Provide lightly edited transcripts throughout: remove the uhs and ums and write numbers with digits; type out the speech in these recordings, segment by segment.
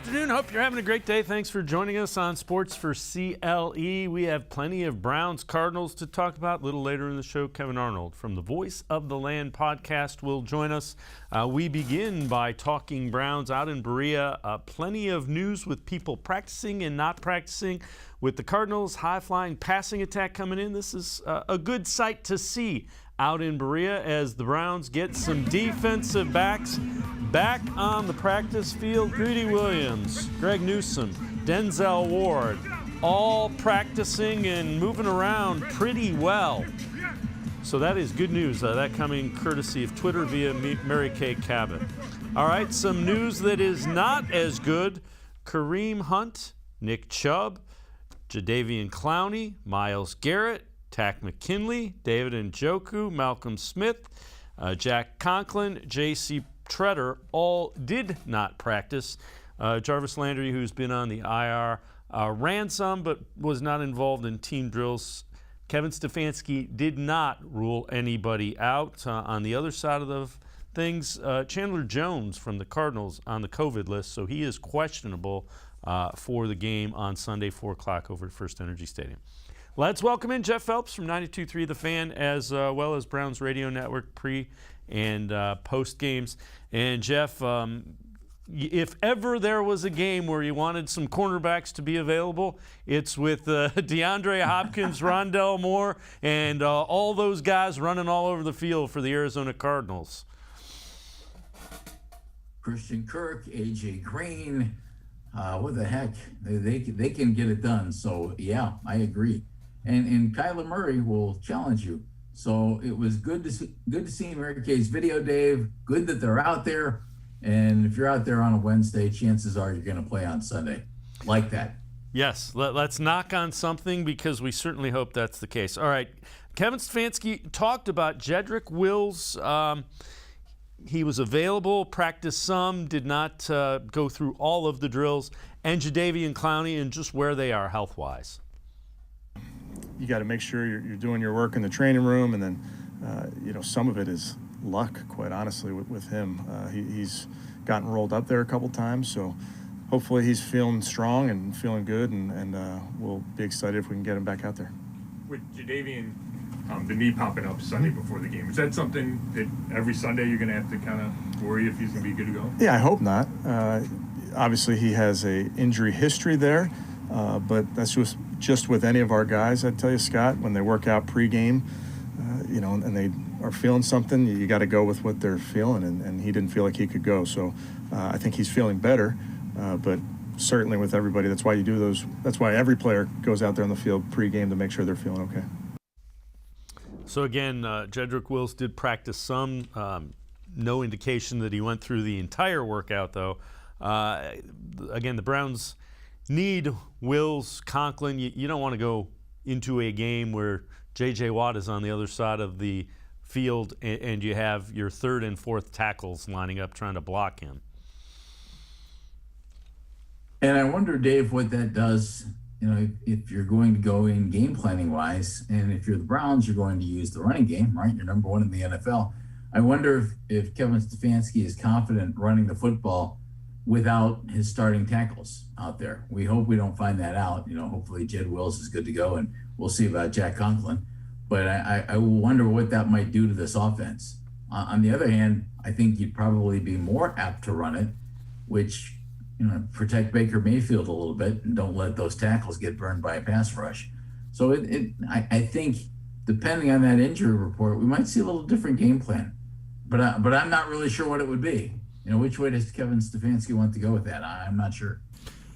afternoon. Hope you're having a great day. Thanks for joining us on Sports4CLE. We have plenty of Browns Cardinals to talk about. A little later in the show, Kevan Arnold from the Voice of the Land podcast will join us. We begin by talking Browns out in Berea. Plenty of news with people practicing and not practicing. With the Cardinals' high-flying passing attack coming in, this is a good sight to see out in Berea as the Browns get some defensive backs back on the practice field. Greedy Williams, Greg Newsome, Denzel Ward, all practicing and moving around pretty well. So that is good news. That coming courtesy of Twitter via Mary Kay Cabot. All right, some news that is not as good. Kareem Hunt, Nick Chubb, Jadeveon Clowney, Myles Garrett, Tack McKinley, David Njoku, Malcolm Smith, Jack Conklin, J.C. Treader all did not practice. Jarvis Landry, who's been on the IR, ran some but was not involved in team drills. Kevin Stefanski did not rule anybody out. On the other side of the things, Chandler Jones from the Cardinals on the COVID list, so he is questionable for the game on Sunday, 4 o'clock over at First Energy Stadium. Let's welcome in Jeff Phelps from 92.3 The Fan, as well as Browns Radio Network pre- and post games. And Jeff, if ever there was a game where you wanted some cornerbacks to be available, it's with DeAndre Hopkins, Rondell Moore, and all those guys running all over the field for the Arizona Cardinals. Christian Kirk, A.J. Green, what the heck? They can get it done. So, yeah, I agree. And Kyler Murray will challenge you. So it was good to see Mary Kay's video, Dave. Good that they're out there. And if you're out there on a Wednesday, chances are you're going to play on Sunday. Like that. Yes, let's knock on something because we certainly hope that's the case. All right, Kevin Stefanski talked about Jedrick Wills. He was available, practiced some, did not go through all of the drills, and Jadeveon Clowney and just where they are health-wise. You got to make sure you're doing your work in the training room, and then, some of it is luck, quite honestly, with him. He's gotten rolled up there a couple times, so hopefully he's feeling strong and feeling good, and we'll be excited if we can get him back out there. With Jadeveon, the knee popping up Sunday before the game, is that something that every Sunday you're going to have to kind of worry if he's going to be good to go? Yeah, I hope not. Obviously, he has a injury history there, but that's just with any of our guys. I'd tell you, Scott, when they work out pregame, and they are feeling something, you got to go with what they're feeling, and he didn't feel like he could go. So I think he's feeling better, but certainly with everybody, that's why you do those. That's why every player goes out there on the field pregame to make sure they're feeling okay. So again, Jedrick Wills did practice some. No indication that he went through the entire workout, though. Again, the Browns need Wills, Conklin. You don't want to go into a game where J.J. Watt is on the other side of the field and you have your third and fourth tackles lining up trying to block him. And I wonder, Dave, what that does, if you're going to go in game planning wise, and if you're the Browns, you're going to use the running game, right? You're number one in the NFL. I wonder if Kevin Stefanski is confident running the football without his starting tackles out there. We hope we don't find that out. Hopefully Jed Wills is good to go, and we'll see about Jack Conklin. But I wonder what that might do to this offense. On the other hand, I think you'd probably be more apt to run it, which, protect Baker Mayfield a little bit and don't let those tackles get burned by a pass rush. So I think, depending on that injury report, we might see a little different game plan. But I'm not really sure what it would be. Which way does Kevin Stefanski want to go with that? I'm not sure.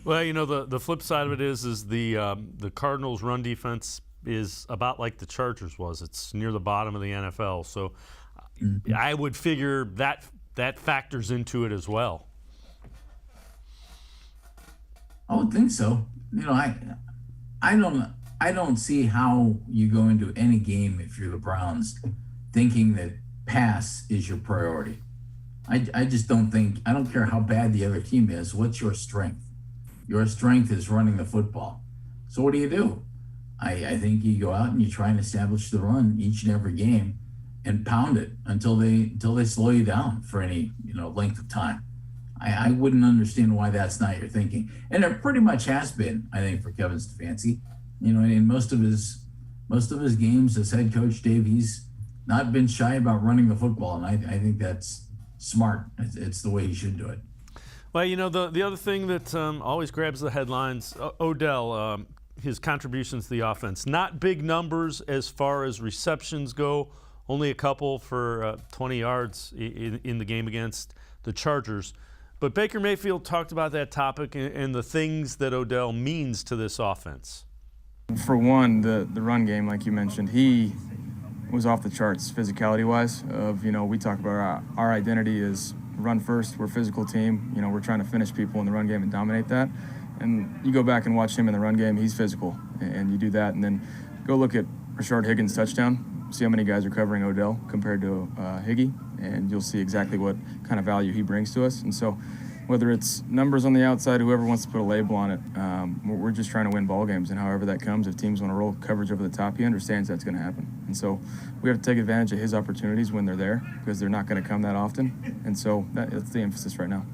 Well, the flip side of it is the Cardinals' run defense is about like the Chargers was. It's near the bottom of the NFL. So I would figure that factors into it as well. I would think so. I don't see how you go into any game if you're the Browns thinking that pass is your priority. I just don't think, I don't care how bad the other team is. What's your strength? Your strength is running the football. So what do? I think you go out and you try and establish the run each and every game and pound it until they slow you down for any length of time. I wouldn't understand why that's not your thinking. And it pretty much has been, I think, for Kevin Stefanski. In most of his games as head coach, Dave, he's not been shy about running the football, and I think that's smart. It's the way he should do it. Well, the other thing that always grabs the headlines, Odell, his contributions to the offense. Not big numbers as far as receptions go, only a couple for 20 yards in the game against the Chargers. But Baker Mayfield talked about that topic and the things that Odell means to this offense. For one, the run game, like you mentioned, he was off the charts physicality-wise. We talk about our identity is run first. We're a physical team. We're trying to finish people in the run game and dominate that. And you go back and watch him in the run game, he's physical. And you do that, and then go look at Rashard Higgins' touchdown. See how many guys are covering Odell compared to Higgy, and you'll see exactly what kind of value he brings to us. And so whether it's numbers on the outside, whoever wants to put a label on it, we're just trying to win ball games. And however that comes, if teams want to roll coverage over the top, he understands that's going to happen. And so we have to take advantage of his opportunities when they're there, because they're not going to come that often. And so that's the emphasis right now.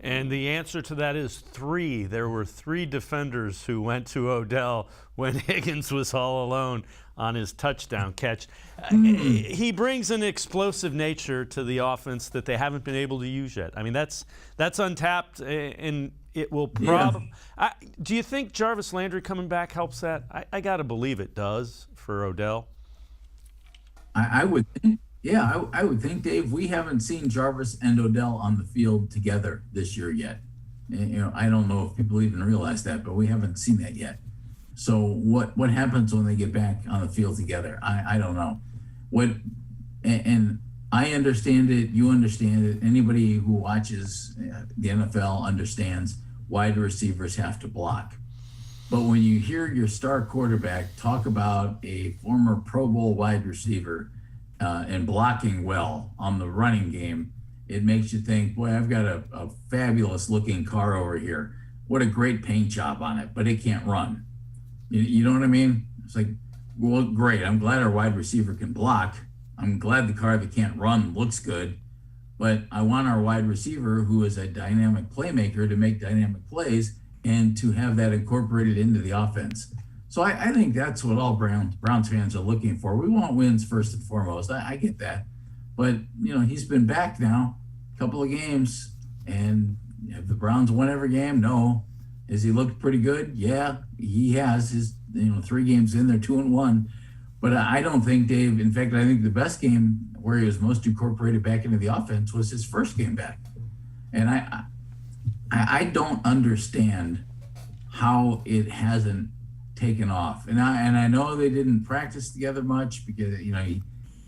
And the answer to that is 3. There were 3 defenders who went to Odell when Higgins was all alone on his touchdown catch. He brings an explosive nature to the offense that they haven't been able to use yet. I mean, that's untapped, and it will probably. Yeah. Do you think Jarvis Landry coming back helps that? I got to believe it does for Odell. I would think. Yeah, I would think, Dave, we haven't seen Jarvis and Odell on the field together this year yet. And, I don't know if people even realize that, but we haven't seen that yet. So what happens when they get back on the field together? I don't know. And I understand it. You understand it. Anybody who watches the NFL understands wide receivers have to block. But when you hear your star quarterback talk about a former Pro Bowl wide receiver and blocking well on the running game, it makes you think, boy, I've got a fabulous looking car over here. What a great paint job on it, but it can't run. You know what I mean? It's like, well, great. I'm glad our wide receiver can block. I'm glad the car that can't run looks good, but I want our wide receiver, who is a dynamic playmaker, to make dynamic plays and to have that incorporated into the offense. So I think that's what all Browns fans are looking for. We want wins first and foremost. I get that. But, he's been back now a couple of games. And have the Browns won every game? No. Has he looked pretty good? Yeah, he has. His 3 games in, they're 2-1. But I don't think, Dave, in fact, I think the best game where he was most incorporated back into the offense was his first game back. And I don't understand how it hasn't taken off. And I know they didn't practice together much because,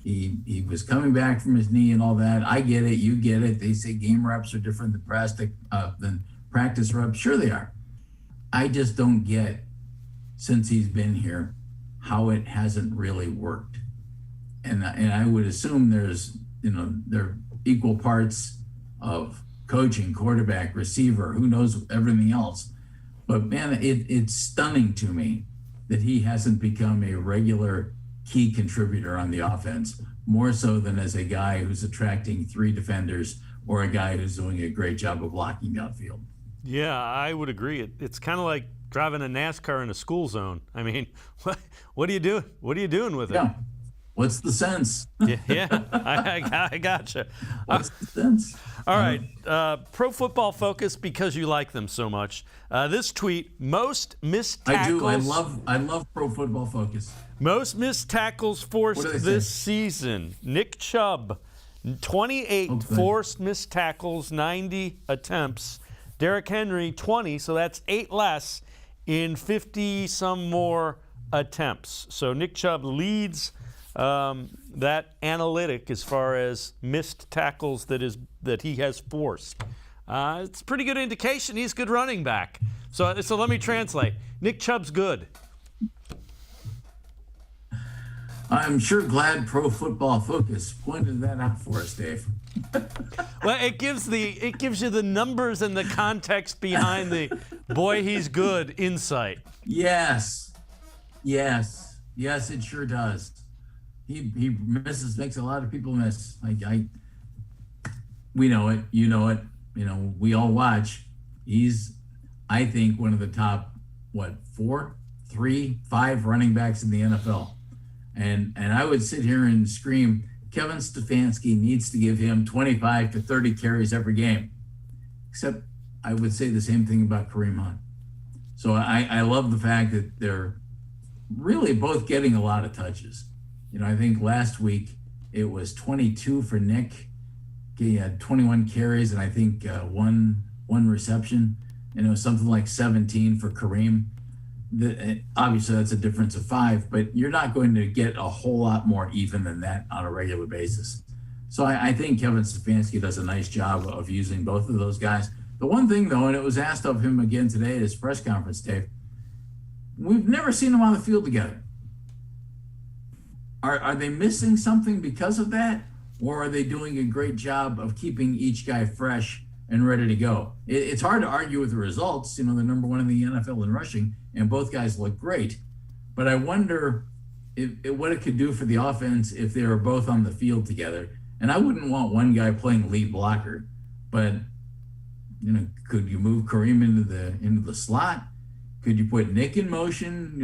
he was coming back from his knee and all that. I get it. You get it. They say game reps are different than practice reps. Sure they are. I just don't get, since he's been here, how it hasn't really worked. And I would assume they're equal parts of coaching, quarterback, receiver, who knows everything else. But man, it's stunning to me that he hasn't become a regular key contributor on the offense, more so than as a guy who's attracting 3 defenders or a guy who's doing a great job of blocking downfield. Yeah, I would agree. It's kind of like driving a NASCAR in a school zone. I mean, what are you doing? What are you doing with it? Yeah. What's the sense? Yeah, I gotcha. What's the sense? All right, Pro Football Focus, because you like them so much. This tweet: most missed tackles. I do. I love Pro Football Focus. Most missed tackles forced this season. Nick Chubb, 28 forced missed tackles, 90 attempts. Derrick Henry, 20, so that's 8 less in 50-some more attempts. So Nick Chubb leads that analytic as far as missed tackles that he has forced. It's a pretty good indication he's a good running back. So let me translate. Nick Chubb's good. I'm sure glad Pro Football Focus pointed that out for us, Dave. Well, it gives you the numbers and the context behind the boy he's good insight. Yes, it sure does. He makes a lot of people miss. We know it, you know it, we all watch. He's, I think, one of the top, 5 running backs in the NFL. And I would sit here and scream, Kevin Stefanski needs to give him 25 to 30 carries every game. Except I would say the same thing about Kareem Hunt. So I love the fact that they're really both getting a lot of touches. I think last week it was 22 for Nick. He had 21 carries and I think one reception. And it was something like 17 for Kareem. Obviously, that's a difference of 5, but you're not going to get a whole lot more even than that on a regular basis. So I think Kevin Stefanski does a nice job of using both of those guys. The one thing, though, and it was asked of him again today at his press conference, Dave, we've never seen them on the field together. Are they missing something because of that? Or are they doing a great job of keeping each guy fresh and ready to go? It's hard to argue with the results. They're number 1 in the NFL in rushing, and both guys look great. But I wonder what it could do for the offense if they were both on the field together. And I wouldn't want one guy playing lead blocker, but could you move Kareem into the slot? Could you put Nick in motion?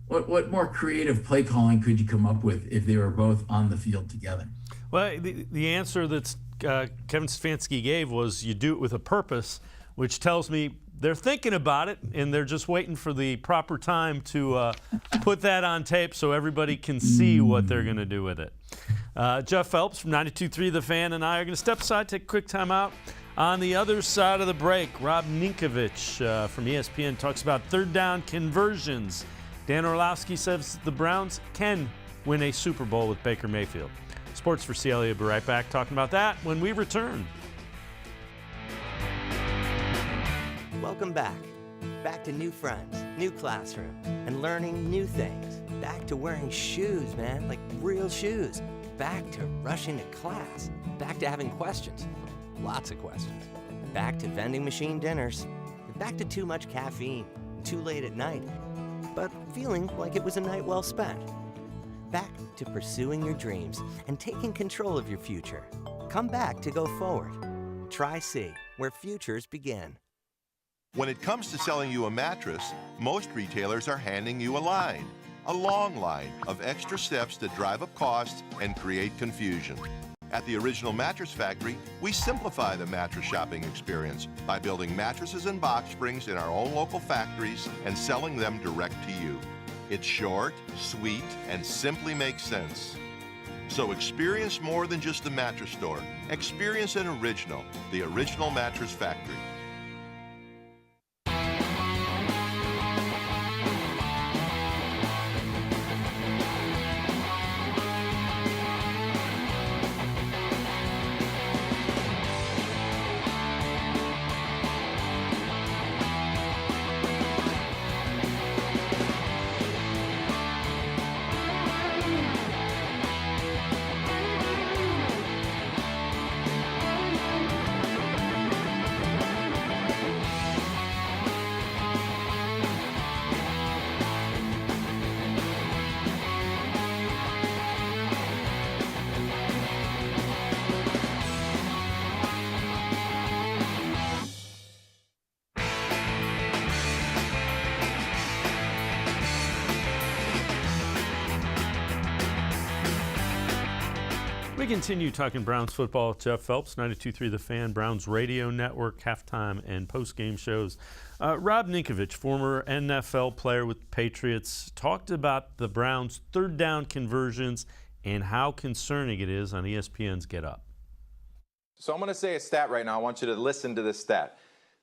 What more creative play calling could you come up with if they were both on the field together? Well, the answer that's Kevin Stefanski gave was you do it with a purpose, which tells me they're thinking about it and they're just waiting for the proper time to put that on tape so everybody can see what they're going to do with it. Jeff Phelps from 92.3 The Fan and I are going to step aside, take a quick time out. On the other side of the break, Rob Ninkovich from ESPN talks about third down conversions. Dan Orlowski says the Browns can win a Super Bowl with Baker Mayfield. Sports4CLE will be right back talking about that when we return. Welcome back. Back to new friends, new classroom, and learning new things. Back to wearing shoes, man, like real shoes. Back to rushing to class. Back to having questions. Lots of questions. Back to vending machine dinners. Back to too much caffeine, too late at night, but feeling like it was a night well spent. Back to pursuing your dreams and taking control of your future. Come back to go forward. Try C, where futures begin. When it comes to selling you a mattress, most retailers are handing you a line, a long line of extra steps that drive up costs and create confusion. At the Original Mattress Factory, we simplify the mattress shopping experience by building mattresses and box springs in our own local factories and selling them direct to you. It's short, sweet, and simply makes sense. So experience more than just the mattress store. Experience an original, the Original Mattress Factory. We continue talking Browns football with Jeff Phelps, 92.3 The Fan, Browns Radio Network, halftime and post-game shows. Rob Ninkovich, former NFL player with the Patriots, talked about the Browns' third down conversions and how concerning it is on ESPN's Get Up. So I'm going to say a stat right now. I want you to listen to this stat.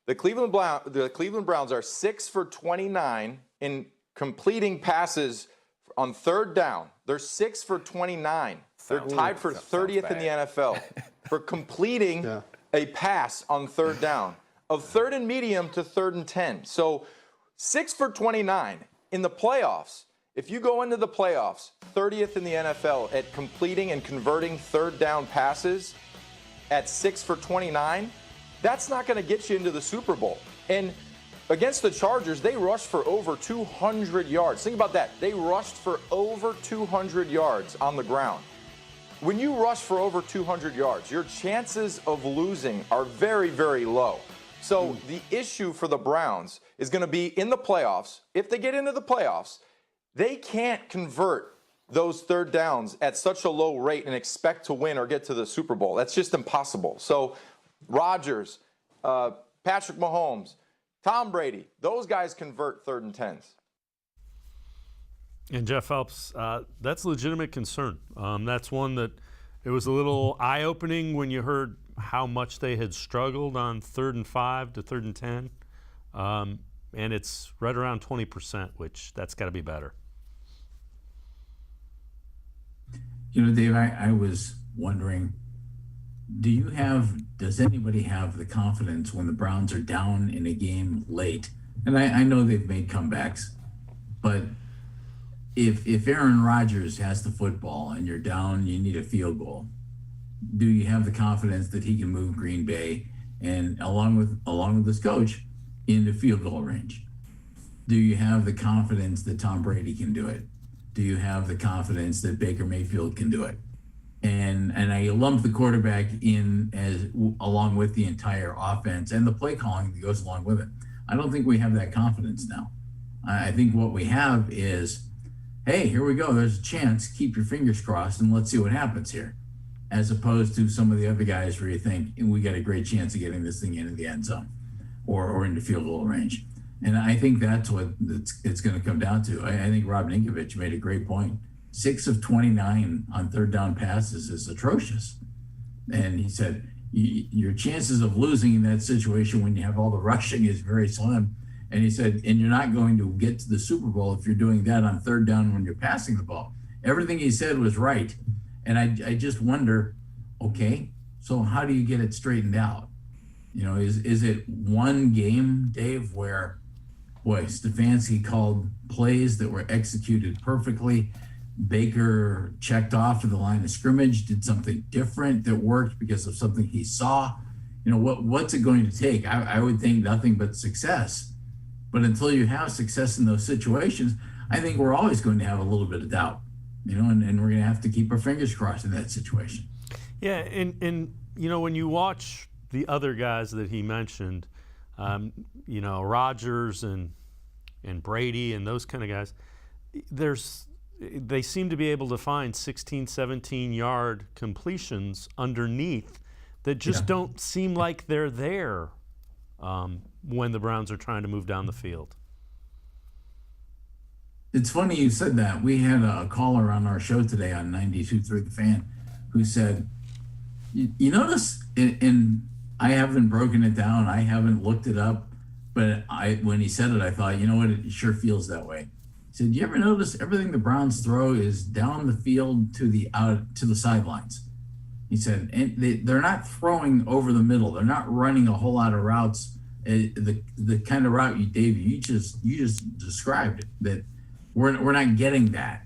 The Cleveland Browns are 6 for 29 in completing passes on third down. They're 6 for 29. They're tied for 30th in the NFL for completing a pass on third down, of third and medium to third and 10. So 6 for 29 in the playoffs. If you go into the playoffs, 30th in the NFL at completing and converting third down passes at 6 for 29, that's not going to get you into the Super Bowl. And against the Chargers, they rushed for over 200 yards. Think about that. They rushed for over 200 yards on the ground. when you rush for over 200 yards, your chances of losing are very, very low. So the issue for the Browns is going to be in the playoffs. If they get into the playoffs, they can't convert those third downs at such a low rate and expect to win or get to the Super Bowl. That's just impossible. So Rodgers, Patrick Mahomes, Tom Brady, those guys convert 3rd and 10s. And Jeff Phelps, that's a legitimate concern. That's one that it was a little eye-opening when you heard how much they had struggled on 3rd and 5 to 3rd and 10. And it's right around 20%, which that's got to be better. You know, Dave, I was wondering, does anybody have the confidence when the Browns are down in a game late? And I know they've made comebacks, but if Aaron Rodgers has the football and you're down, you need a field goal, do you have the confidence that he can move Green Bay and along with this coach into field goal range? Do you have the confidence that Tom Brady can do it? Do you have the confidence that Baker Mayfield can do it? And I lump the quarterback in as along with the entire offense and the play calling that goes along with it. I don't think we have that confidence now. I think what we have is, hey, here we go. There's a chance. Keep your fingers crossed and let's see what happens here. As opposed to some of the other guys where you think we got a great chance of getting this thing into the end zone or into field goal range. And I think that's what it's going to come down to. I think Rob Ninkovich made a great point. 6 of 29 on 3rd down passes is atrocious. And he said, your chances of losing in that situation when you have all the rushing is very slim. And he said, and you're not going to get to the Super Bowl if you're doing that on 3rd down when you're passing the ball. Everything he said was right. And I just wonder, okay, so how do you get it straightened out? You know, is it one game, Dave, where, boy, Stefanski called plays that were executed perfectly. Baker checked off to the line of scrimmage, did something different that worked because of something he saw. You know, what's it going to take? I would think nothing but success. But until you have success in those situations, I think we're always going to have a little bit of doubt, you know, and we're going to have to keep our fingers crossed in that situation. Yeah, and you know, when you watch the other guys that he mentioned, you know, Rodgers and Brady and those kind of guys, they seem to be able to find 16, 17-yard completions underneath that just don't seem like they're there when the Browns are trying to move down the field. It's funny you said that. We had a caller on our show today on 92.3 The Fan who said, you notice, and I haven't broken it down, I haven't looked it up, but when he said it, I thought, you know what, it sure feels that way. He said, you ever notice everything the Browns throw is down the field to the sidelines? He said, and they're not throwing over the middle. They're not running a whole lot of routes. The kind of route you just described, that we're not getting that.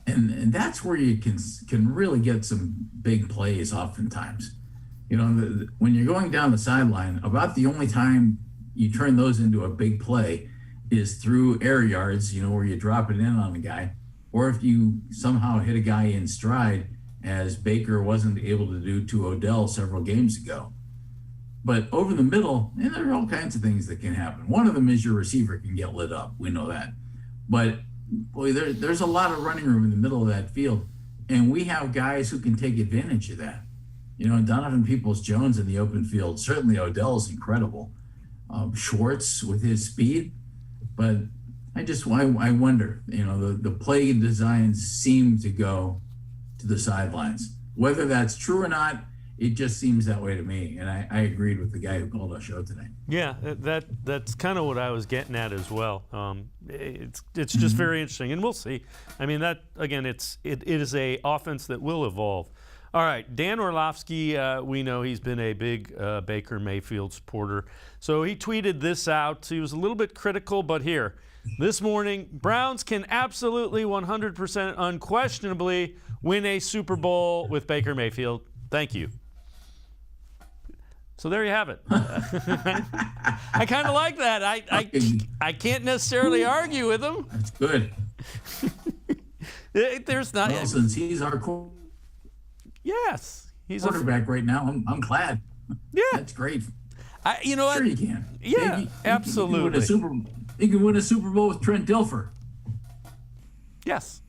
And that's where you can really get some big plays oftentimes. You know, when you're going down the sideline, about the only time you turn those into a big play is through air yards, you know, where you drop it in on a guy, or if you somehow hit a guy in stride, as Baker wasn't able to do to Odell several games ago. But over the middle, and there are all kinds of things that can happen. One of them is your receiver can get lit up. We know that. But boy, there's a lot of running room in the middle of that field, and we have guys who can take advantage of that. You know, Donovan Peoples-Jones in the open field, certainly Odell is incredible. Schwartz with his speed, but I wonder, you know, the play designs seem to go to the sidelines. Whether that's true or not, it just seems that way to me. And I agreed with the guy who called our show today. Yeah, that's kind of what I was getting at as well. It's just very interesting, and we'll see. I mean, that again, it is a offense that will evolve. All right, Dan Orlovsky, we know he's been a big Baker Mayfield supporter. So he tweeted this out. He was a little bit critical, but here. This morning, Browns can absolutely 100% unquestionably win a Super Bowl with Baker Mayfield. Thank you. So there you have it. I kind of like that. I can't necessarily argue with him. That's good. There's not. Well, since he's our Yes, he's quarterback right now. I'm glad. Yeah, that's great. You know what? Sure, you can. Yeah, absolutely. You can win a Super Bowl with Trent Dilfer. Yes,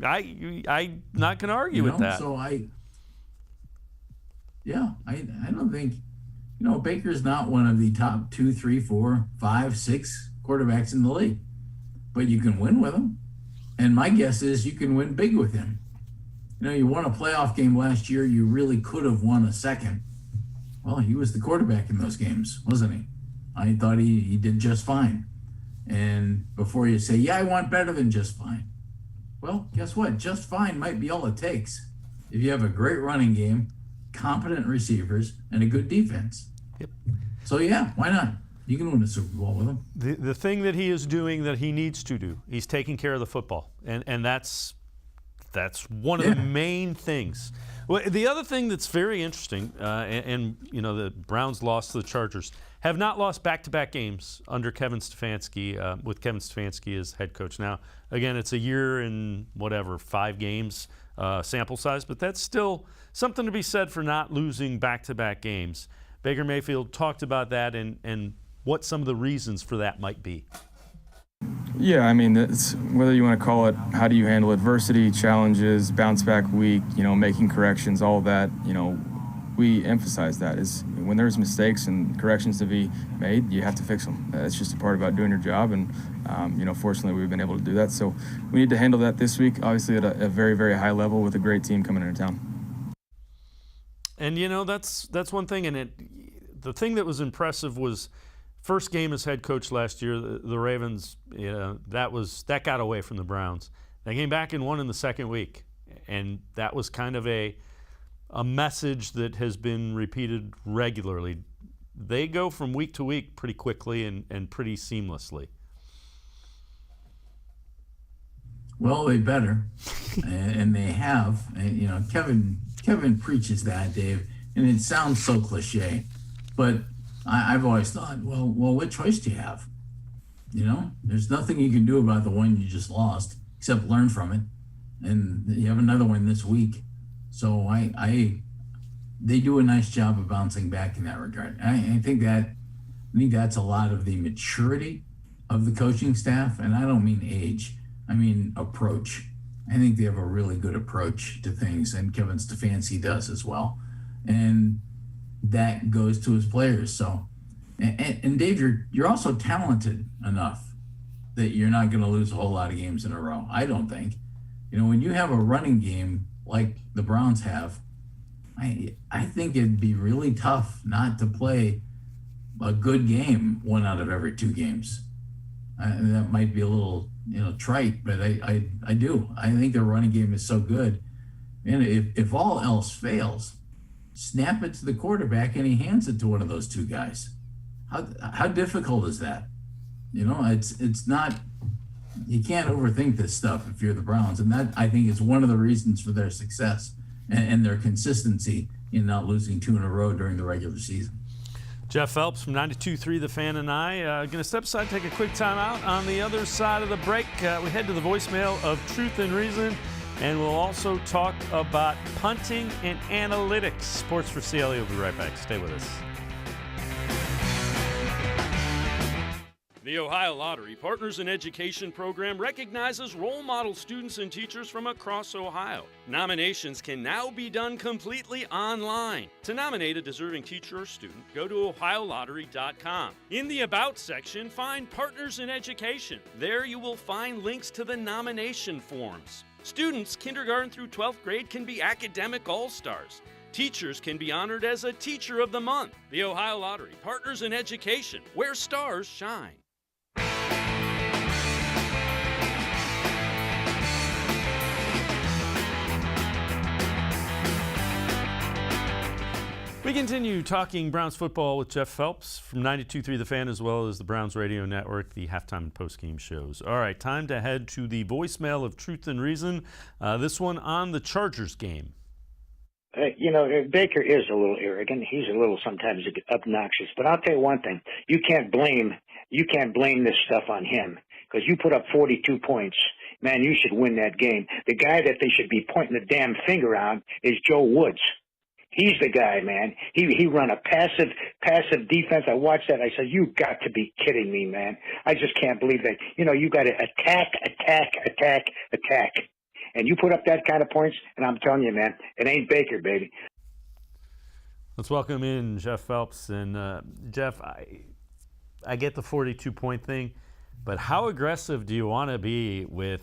I'm not going to argue with that. So I don't think, Baker's not one of the top 2, 3, 4, 5, 6 quarterbacks in the league, but you can win with him. And my guess is you can win big with him. You won a playoff game last year. You really could have won a second. Well, he was the quarterback in those games, wasn't he? I thought he did just fine. And before you say, I want better than just fine. Well, guess what? Just fine might be all it takes if you have a great running game, competent receivers, and a good defense. Yep. So, why not? You can win a Super Bowl with him. The thing that he is doing that he needs to do, he's taking care of the football. And that's one of the main things. Well, the other thing that's very interesting, the Browns lost to the Chargers, have not lost back-to-back games under Kevin Stefanski, with Kevin Stefanski as head coach. Now, again, it's a year and 5 games sample size, but that's still something to be said for not losing back-to-back games. Baker Mayfield talked about that and what some of the reasons for that might be. Yeah, I mean, it's, whether you want to call it how do you handle adversity, challenges, bounce back week, making corrections, all of that, we emphasize that is when there's mistakes and corrections to be made, you have to fix them. It's just a part about doing your job, and fortunately we've been able to do that. So we need to handle that this week, obviously at a very, very high level with a great team coming into town. And that's one thing, and the thing that was impressive was first game as head coach last year, the Ravens, that got away from the Browns. They came back and won in the second week, and that was kind of a message that has been repeated regularly. They go from week to week pretty quickly and pretty seamlessly. Well, they better, and they have. And, Kevan preaches that, Dave, and it sounds so cliche, but I've always thought, well, what choice do you have? There's nothing you can do about the one you just lost except learn from it, and you have another one this week. So they do a nice job of bouncing back in that regard. I think that's a lot of the maturity of the coaching staff, and I don't mean age, I mean approach. I think they have a really good approach to things, and Kevin Stefanski does as well, and that goes to his players. So, and Dave, you're also talented enough that you're not going to lose a whole lot of games in a row. I don't think. When you have a running game like the Browns have, I think it'd be really tough not to play a good game 1 out of every 2 games. That might be a little trite, but I do. I think their running game is so good, and if all else fails, snap it to the quarterback and he hands it to one of those 2 guys. How difficult is that? It's not. You can't overthink this stuff if you're the Browns, and that I think is one of the reasons for their success and their consistency in not losing 2 in a row during the regular season. Jeff Phelps from 92.3 The Fan and I going to step aside, take a quick time out. On the other side of the break, we head to the voicemail of Truth and Reason, and we'll also talk about punting and analytics. Sports4CLE will be right back. Stay with us. The Ohio Lottery Partners in Education program recognizes role model students and teachers from across Ohio. Nominations can now be done completely online. To nominate a deserving teacher or student, go to ohiolottery.com. In the About section, find Partners in Education. There you will find links to the nomination forms. Students, kindergarten through 12th grade, can be academic all-stars. Teachers can be honored as a Teacher of the Month. The Ohio Lottery Partners in Education, where stars shine. We continue talking Browns football with Jeff Phelps from 92.3 The Fan, as well as the Browns Radio Network, the halftime and postgame shows. All right, time to head to the voicemail of Truth and Reason. This one on the Chargers game. Baker is a little arrogant. He's a little sometimes obnoxious. But I'll tell you one thing: you can't blame this stuff on him, because you put up 42 points man, you should win that game. The guy that they should be pointing the damn finger on is Joe Woods. He's the guy, man. He run a passive defense. I watched that. I said, you got to be kidding me, man. I just can't believe that. You got to attack. And you put up that kind of points, and I'm telling you, man, it ain't Baker, baby. Let's welcome in Jeff Phelps. And Jeff, I get the 42-point thing, but how aggressive do you want to be with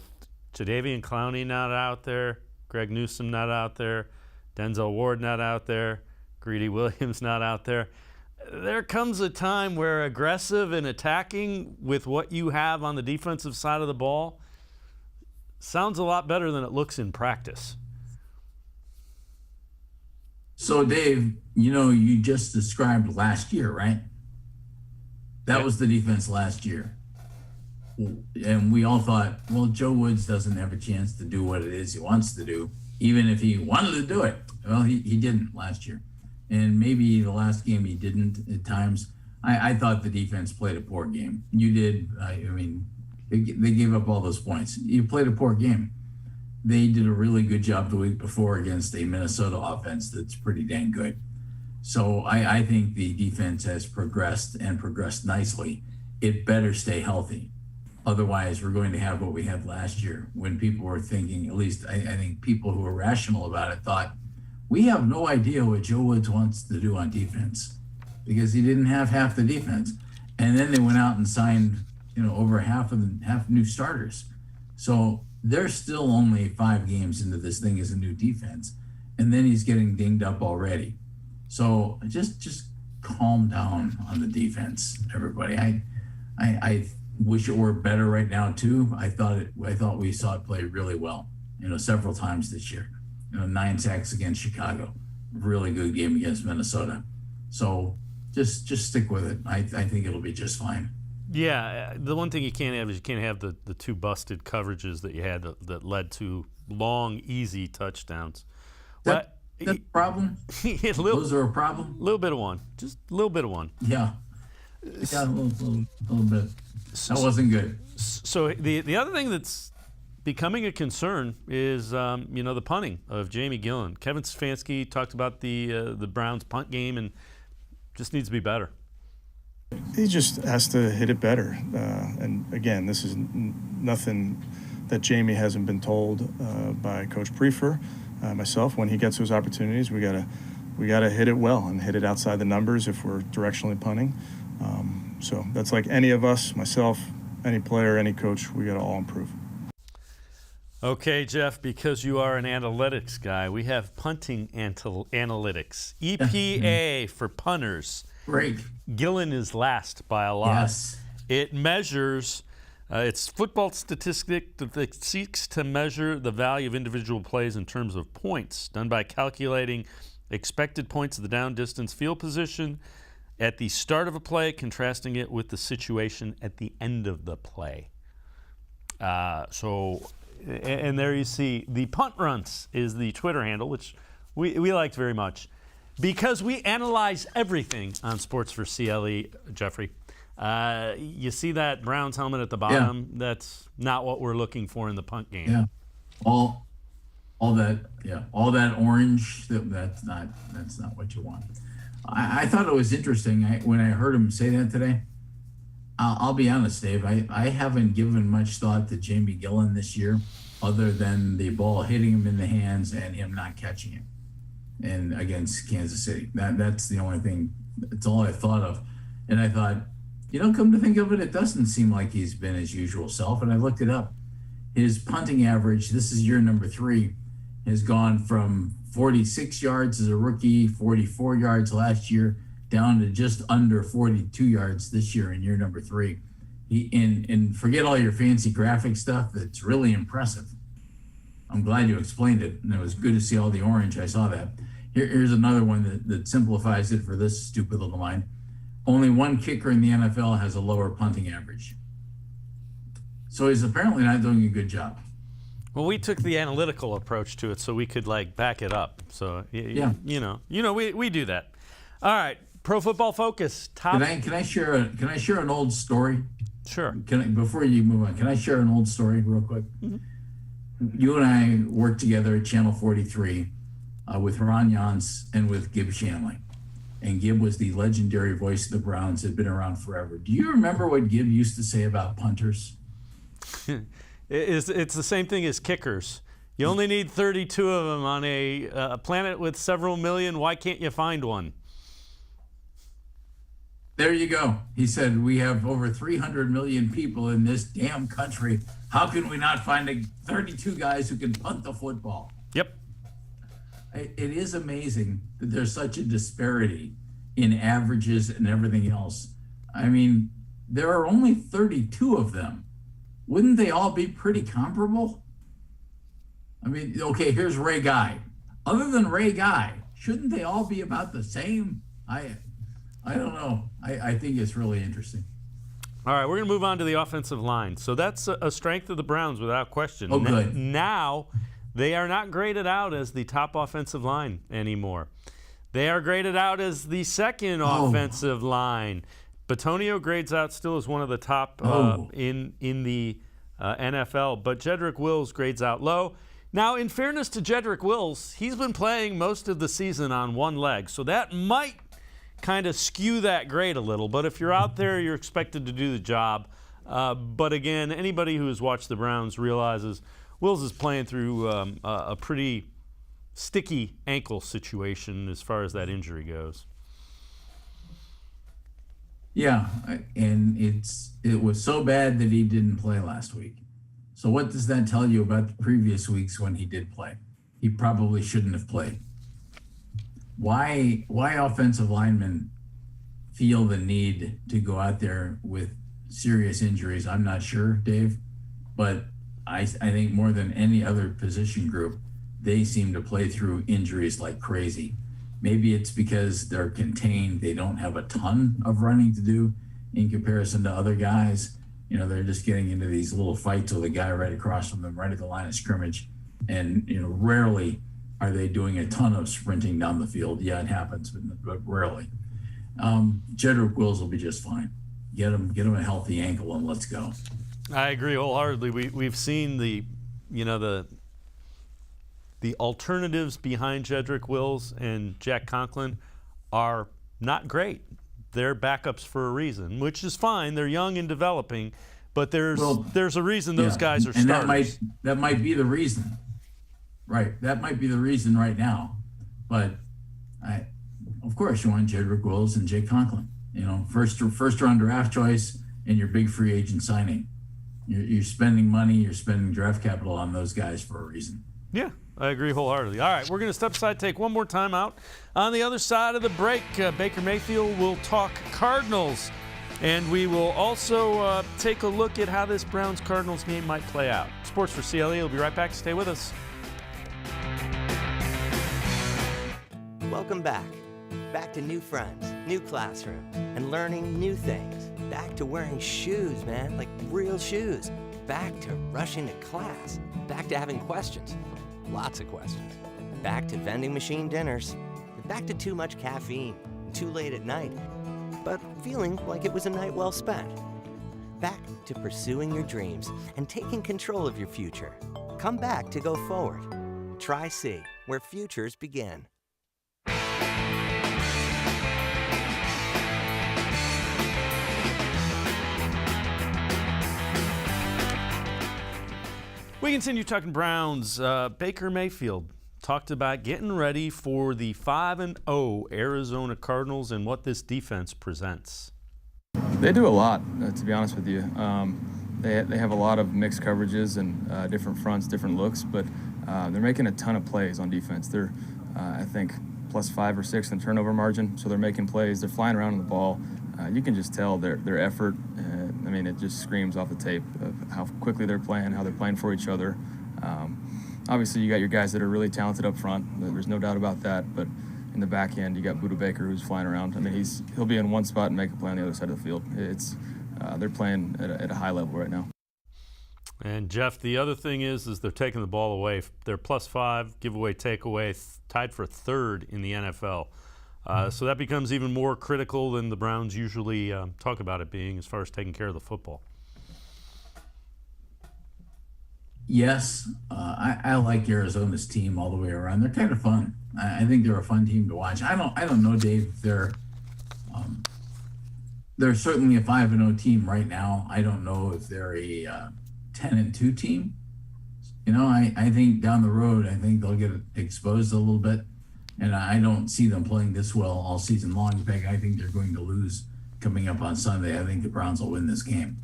Jadeveon Clowney not out there, Greg Newsome not out there, Denzel Ward not out there, Greedy Williams not out there? There comes a time where aggressive and attacking with what you have on the defensive side of the ball sounds a lot better than it looks in practice. So, Dave, you just described last year, right? That was the defense last year. And we all thought, well, Joe Woods doesn't have a chance to do what it is he wants to do, even if he wanted to do it. Well, he didn't last year. And maybe the last game he didn't at times. I thought the defense played a poor game. You did. They gave up all those points. You played a poor game. They did a really good job the week before against a Minnesota offense that's pretty dang good. So I think the defense has progressed and progressed nicely. It better stay healthy. Otherwise, we're going to have what we had last year when people were thinking, at least I think people who were rational about it thought, we have no idea what Joe Woods wants to do on defense because he didn't have half the defense. And then they went out and signed, over half new starters. So they're still only 5 games into this thing as a new defense. And then he's getting dinged up already. So just calm down on the defense, everybody. I wish it were better right now too. I thought we saw it play really well, several times this year. 9 sacks against Chicago, really good game against Minnesota. So just stick with it. I think it'll be just fine. Yeah, the one thing you can't have is you can't have the 2 busted coverages that you had that led to long, easy touchdowns. That's a problem? Those are a problem? A little bit of one. Just a little bit of one. Yeah. A little bit. That wasn't good. So the other thing that's becoming a concern is the punting of Jamie Gillen. Kevin Stefanski talked about the Browns punt game and just needs to be better. He just has to hit it better. And again, this is nothing that Jamie hasn't been told by Coach Prefer, myself. When he gets those opportunities, we gotta hit it well and hit it outside the numbers if we're directionally punting. So that's like any of us, myself, any player, any coach, we gotta all improve. Okay, Jeff, because you are an analytics guy, we have punting analytics. EPA for punters. Great. Gillen is last by a lot. Yes. It measures, it's football statistic that seeks to measure the value of individual plays in terms of points, done by calculating expected points of the down distance, field position at the start of a play, contrasting it with the situation at the end of the play. And there you see the punt runs is the Twitter handle, which we liked very much. Because we analyze everything on Sports4CLE, Jeffrey. You see that Browns helmet at the bottom? Yeah. That's not what we're looking for in the punt game. Yeah, all that orange. That's not what you want. I thought it was interesting when I heard him say that today. I'll be honest, Dave. I haven't given much thought to Jamie Gillen this year, other than the ball hitting him in the hands and him not catching it. And against Kansas City, that's the only thing. That's all I thought of. And I thought, come to think of it, it doesn't seem like he's been his usual self. And I looked it up. His punting average, this is year number 3, has gone from 46 yards as a rookie, 44 yards last year, down to just under 42 yards this year in year number 3. And forget all your fancy graphic stuff. It's really impressive. I'm glad you explained it, and it was good to see all the orange. I saw that. Here's another one that simplifies it for this stupid little mind. Only one kicker in the NFL has a lower punting average. So he's apparently not doing a good job. Well, we took the analytical approach to it so we could back it up. So we do that. All right, Pro Football Focus. Can I share an old story? Sure. Before you move on, can I share an old story real quick? Mm-hmm. You and I worked together at Channel 43 with Ron Jans and with Gib Shanley. And Gib was the legendary voice of the Browns, had been around forever. Do you remember what Gib used to say about punters? It's the same thing as kickers. You only need 32 of them on a planet with several million. Why can't you find one? There you go. He said, we have over 300 million people in this damn country. How can we not find 32 guys who can punt the football? Yep. It is amazing that there's such a disparity in averages and everything else. I mean, there are only 32 of them. Wouldn't they all be pretty comparable? I mean, okay, here's Ray Guy. Other than Ray Guy, shouldn't they all be about the same? I don't know. I think it's really interesting. All right, we're going to move on to the offensive line. So that's a strength of the Browns without question. Oh, good. Now, they are not graded out as the top offensive line anymore. They are graded out as the second offensive line. Batonio grades out still as one of the top in the NFL, but Jedrick Wills grades out low. Now, in fairness to Jedrick Wills, he's been playing most of the season on one leg, so that might kind of skew that grade a little. But if you're out there, you're expected to do the job. But again, anybody who has watched the Browns realizes Wills is playing through a pretty sticky ankle situation as far as that injury goes. Yeah, and it was so bad that he didn't play last week. So what does that tell you about the previous weeks when he did play? He probably shouldn't have played. Why offensive linemen feel the need to go out there with serious injuries, I'm not sure, Dave, but I think more than any other position group, they seem to play through injuries like crazy. Maybe it's because they're contained. They don't have a ton of running to do in comparison to other guys. You know, they're just getting into these little fights with a guy right across from them, right at the line of scrimmage. And, you know, rarely are they doing a ton of sprinting down the field. Yeah, it happens, but rarely. Jedrick Wills will be just fine. Get him a healthy ankle and let's go. I agree wholeheartedly. We've seen the alternatives behind Jedrick Wills and Jack Conklin are not great. They're backups for a reason, which is fine. They're young and developing, but there's a reason those guys are starters. That might be the reason. Right. That might be the reason right now. But of course you want Jedrick Wills and Jake Conklin. You know, first round draft choice and your big free agent signing. You're spending money, you're spending draft capital on those guys for a reason. Yeah, I agree wholeheartedly. All right, we're going to step aside, take one more time out. On the other side of the break, Baker Mayfield will talk Cardinals, and we will also take a look at how this Browns-Cardinals game might play out. Sports4CLE will be right back. Stay with us. Welcome back. Back to new friends, new classroom, and learning new things. Back to wearing shoes, man, like real shoes. Back to rushing to class. Back to having questions. Lots of questions. Back to vending machine dinners. Back to too much caffeine, too late at night, but feeling like it was a night well spent. Back to pursuing your dreams and taking control of your future. Come back to go forward. Try C, where futures begin. We continue talking Browns. Baker Mayfield talked about getting ready for the 5-0 Arizona Cardinals and what this defense presents. They do a lot, to be honest with you. They have a lot of mixed coverages and different fronts, different looks, but they're making a ton of plays on defense. They're, I think, +5 or 6 in turnover margin, so they're making plays. They're flying around on the ball. You can just tell their effort. I mean, it just screams off the tape of how quickly they're playing, how they're playing for each other. Obviously, you got your guys that are really talented up front. There's no doubt about that. But in the back end, you got Odell Baker who's flying around. I mean, he'll be in one spot and make a play on the other side of the field. They're playing at a high level right now. And Jeff, the other thing is they're taking the ball away. They're +5 giveaway takeaway, tied for 3rd in the NFL. So that becomes even more critical than the Browns usually talk about it being as far as taking care of the football. Yes, I like Arizona's team all the way around. They're kind of fun. I think they're a fun team to watch. I don't know, Dave. They're certainly a 5-0 team right now. I don't know if they're a 10-2 team. I think down the road, I think they'll get exposed a little bit, and I don't see them playing this well all season long. In fact, I think they're going to lose coming up on Sunday. I think the Browns will win this game,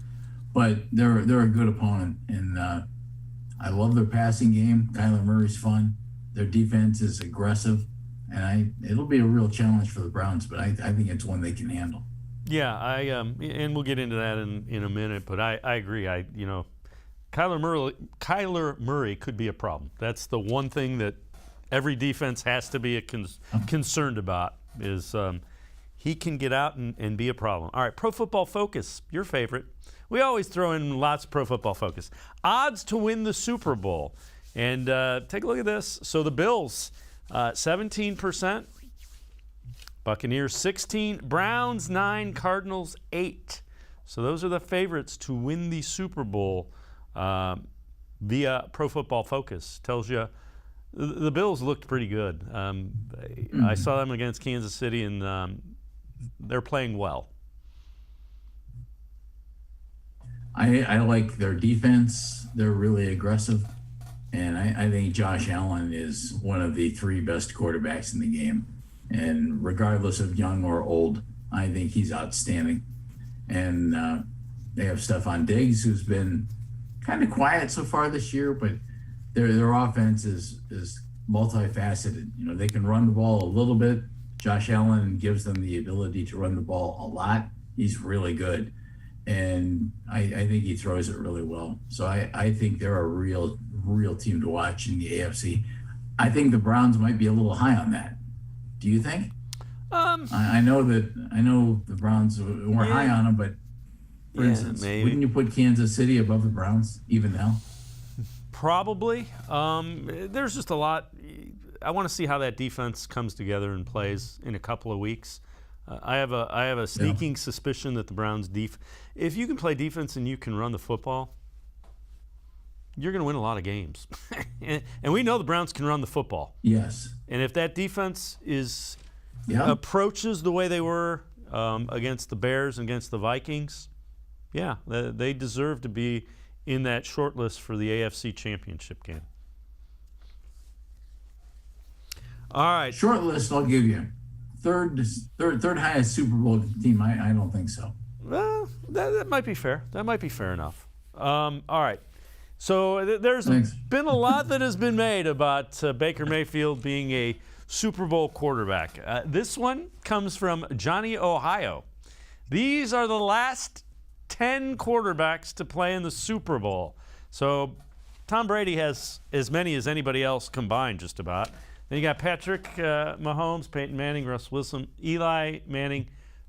but they're a good opponent, and I love their passing game. Kyler Murray's fun. Their defense is aggressive, and it'll be a real challenge for the Browns, but I think it's one they can handle. Yeah, and we'll get into that in a minute, but I agree. Kyler Murray could be a problem. That's the one thing that every defense has to be concerned about is he can get out and be a problem. All right, Pro Football Focus, your favorite. We always throw in lots of Pro Football Focus. Odds to win the Super Bowl. And take a look at this. So the Bills, 17%. Buccaneers, 16. Browns, 9. Cardinals, 8. So those are the favorites to win the Super Bowl via Pro Football Focus. Tells you the Bills looked pretty good. I saw them against Kansas City, and they're playing well. I like their defense. They're really aggressive. And I think Josh Allen is one of the 3 best quarterbacks in the game. And regardless of young or old, I think he's outstanding. And they have Stephon Diggs, who's been kind of quiet so far this year, but their offense is multifaceted. They can run the ball a little bit. Josh Allen gives them the ability to run the ball a lot. He's really good. And I think he throws it really well. So I think they're a real team to watch in the AFC. I think the Browns might be a little high on that. Do you think? I know the Browns weren't high on them, but for instance, maybe. Wouldn't you put Kansas City above the Browns even now? Probably. There's just a lot. I want to see how that defense comes together and plays in a couple of weeks. I have a sneaking suspicion that the Browns if you can play defense and you can run the football, you're going to win a lot of games. And we know the Browns can run the football. Yes. And if that defense approaches the way they were against the Bears and against the Vikings, they deserve to be in that short list for the AFC Championship game. All right. Short list, I'll give you. Third highest Super Bowl team. I don't think so. Well, that might be fair. That might be fair enough. All right. So there's been a lot that has been made about Baker Mayfield being a Super Bowl quarterback. This one comes from Johnny Ohio. These are the last 10 quarterbacks to play in the Super Bowl. So Tom Brady has as many as anybody else combined, just about. Then you got Patrick Mahomes, Peyton Manning, Russ Wilson, Eli Manning,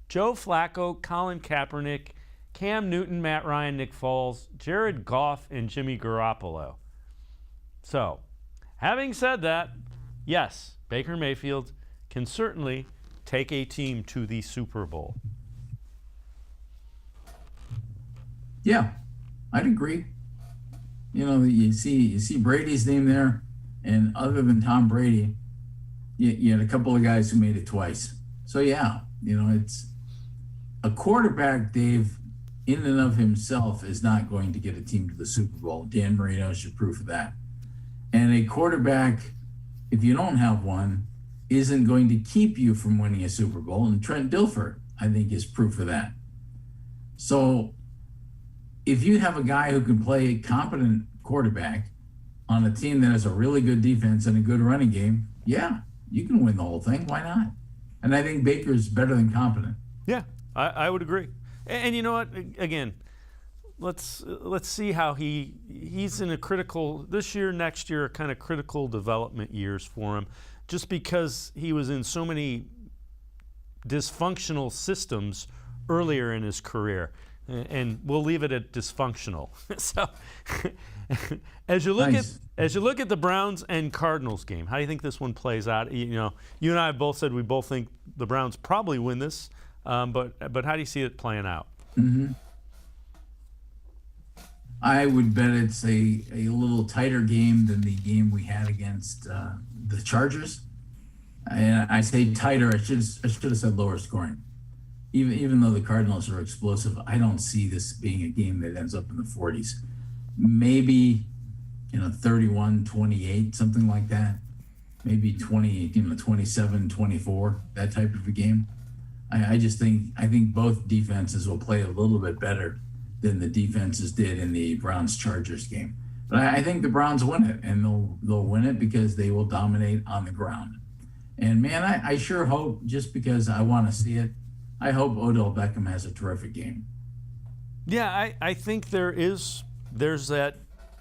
Joe Flacco, Colin Kaepernick, Cam Newton, Matt Ryan, Nick Foles, Jared Goff, and Jimmy Garoppolo. So, having said that, yes, Baker Mayfield can certainly take a team to the Super Bowl. Yeah, I'd agree. You see Brady's name there, and other than Tom Brady, you had a couple of guys who made it twice. So it's a quarterback, Dave, in and of himself is not going to get a team to the Super Bowl. Dan Marino is proof of that. And a quarterback, if you don't have one, isn't going to keep you from winning a Super Bowl. And Trent Dilfer, I think, is proof of that. So if you have a guy who can play a competent quarterback on a team that has a really good defense and a good running game, you can win the whole thing. Why not? And I think Baker's better than competent. Yeah, I would agree. And you know what? Again, let's see how he's in a critical this year, next year, kind of critical development years for him, just because he was in so many dysfunctional systems earlier in his career. And we'll leave it at dysfunctional. So, as you look at the Browns and Cardinals game, how do you think this one plays out? You and I both said we both think the Browns probably win this, but how do you see it playing out? Mm-hmm. I would bet it's a little tighter game than the game we had against the Chargers. And I say tighter. I should have said lower scoring. Even though the Cardinals are explosive, I don't see this being a game that ends up in the 40s. Maybe 31-28, something like that. Maybe 27-24, that type of a game. I think both defenses will play a little bit better than the defenses did in the Browns-Chargers game. But I think the Browns win it, and they'll win it because they will dominate on the ground. And man, I sure hope, just because I want to see it, I hope Odell Beckham has a terrific game. Yeah, I think there's that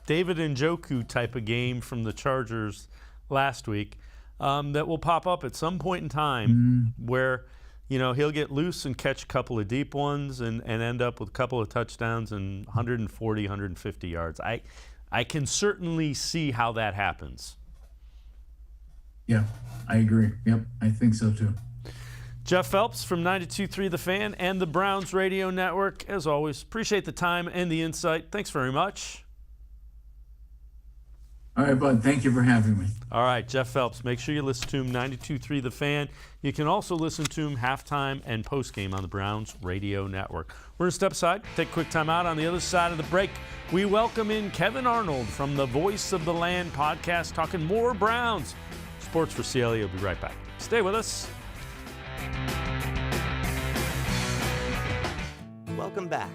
David Njoku type of game from the Chargers last week that will pop up at some point in time where he'll get loose and catch a couple of deep ones and end up with a couple of touchdowns and 140, 150 yards. I can certainly see how that happens. Yeah, I agree. Yep, I think so too. Jeff Phelps from 92.3 The Fan and the Browns Radio Network. As always, appreciate the time and the insight. Thanks very much. All right, bud. Thank you for having me. All right, Jeff Phelps. Make sure you listen to him, 92.3 The Fan. You can also listen to him halftime and postgame on the Browns Radio Network. We're going to step aside, take a quick time out. On the other side of the break, we welcome in Kevan Arnold from the Voice of the Land podcast, talking more Browns. Sports4CLE will be right back. Stay with us. Welcome back.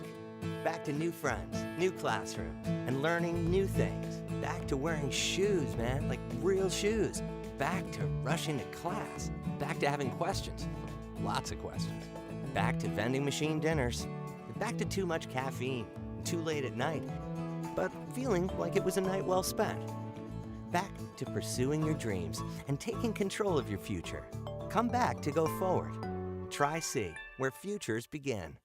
Back to new friends, new classroom, and learning new things. Back to wearing shoes, man, like real shoes. Back to rushing to class. Back to having questions. Lots of questions. Back to vending machine dinners. Back to too much caffeine, too late at night, but feeling like it was a night well spent. Back to pursuing your dreams and taking control of your future. Come back to go forward. Try C, where futures begin.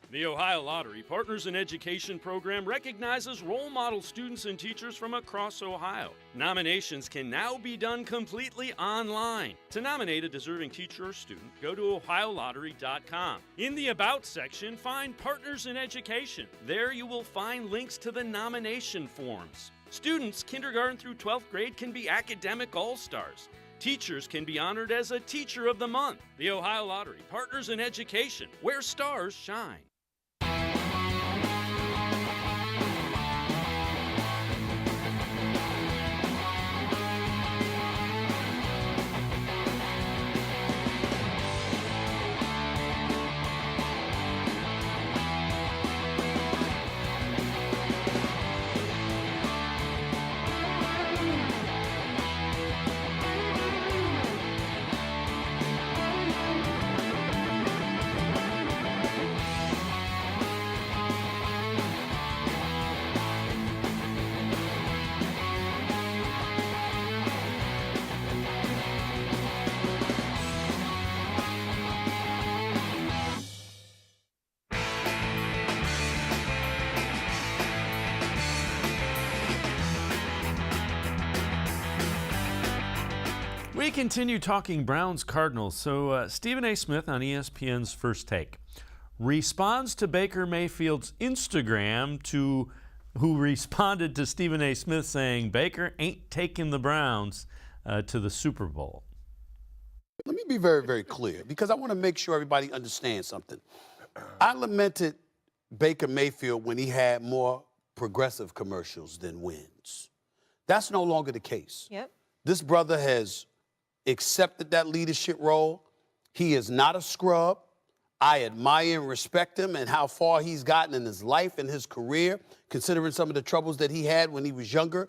The Ohio Lottery Partners in Education program recognizes role model students and teachers from across Ohio. Nominations can now be done completely online. To nominate a deserving teacher or student, go to ohiolottery.com. In the About section, find Partners in Education. There you will find links to the nomination forms. Students kindergarten through 12th grade can be academic all-stars. Teachers can be honored as a Teacher of the Month. The Ohio Lottery Partners in Education, where stars shine. We continue talking Browns Cardinals. So Stephen A. Smith on ESPN's First Take responds to Baker Mayfield's Instagram who responded to Stephen A. Smith saying Baker ain't taking the Browns to the Super Bowl. Let me be very, very clear, because I want to make sure everybody understands something. I lamented Baker Mayfield when he had more progressive commercials than wins. That's no longer the case. Yep. This brother has accepted that leadership role. He is not a scrub. I admire and respect him and how far he's gotten in his life and his career, considering some of the troubles that he had when he was younger.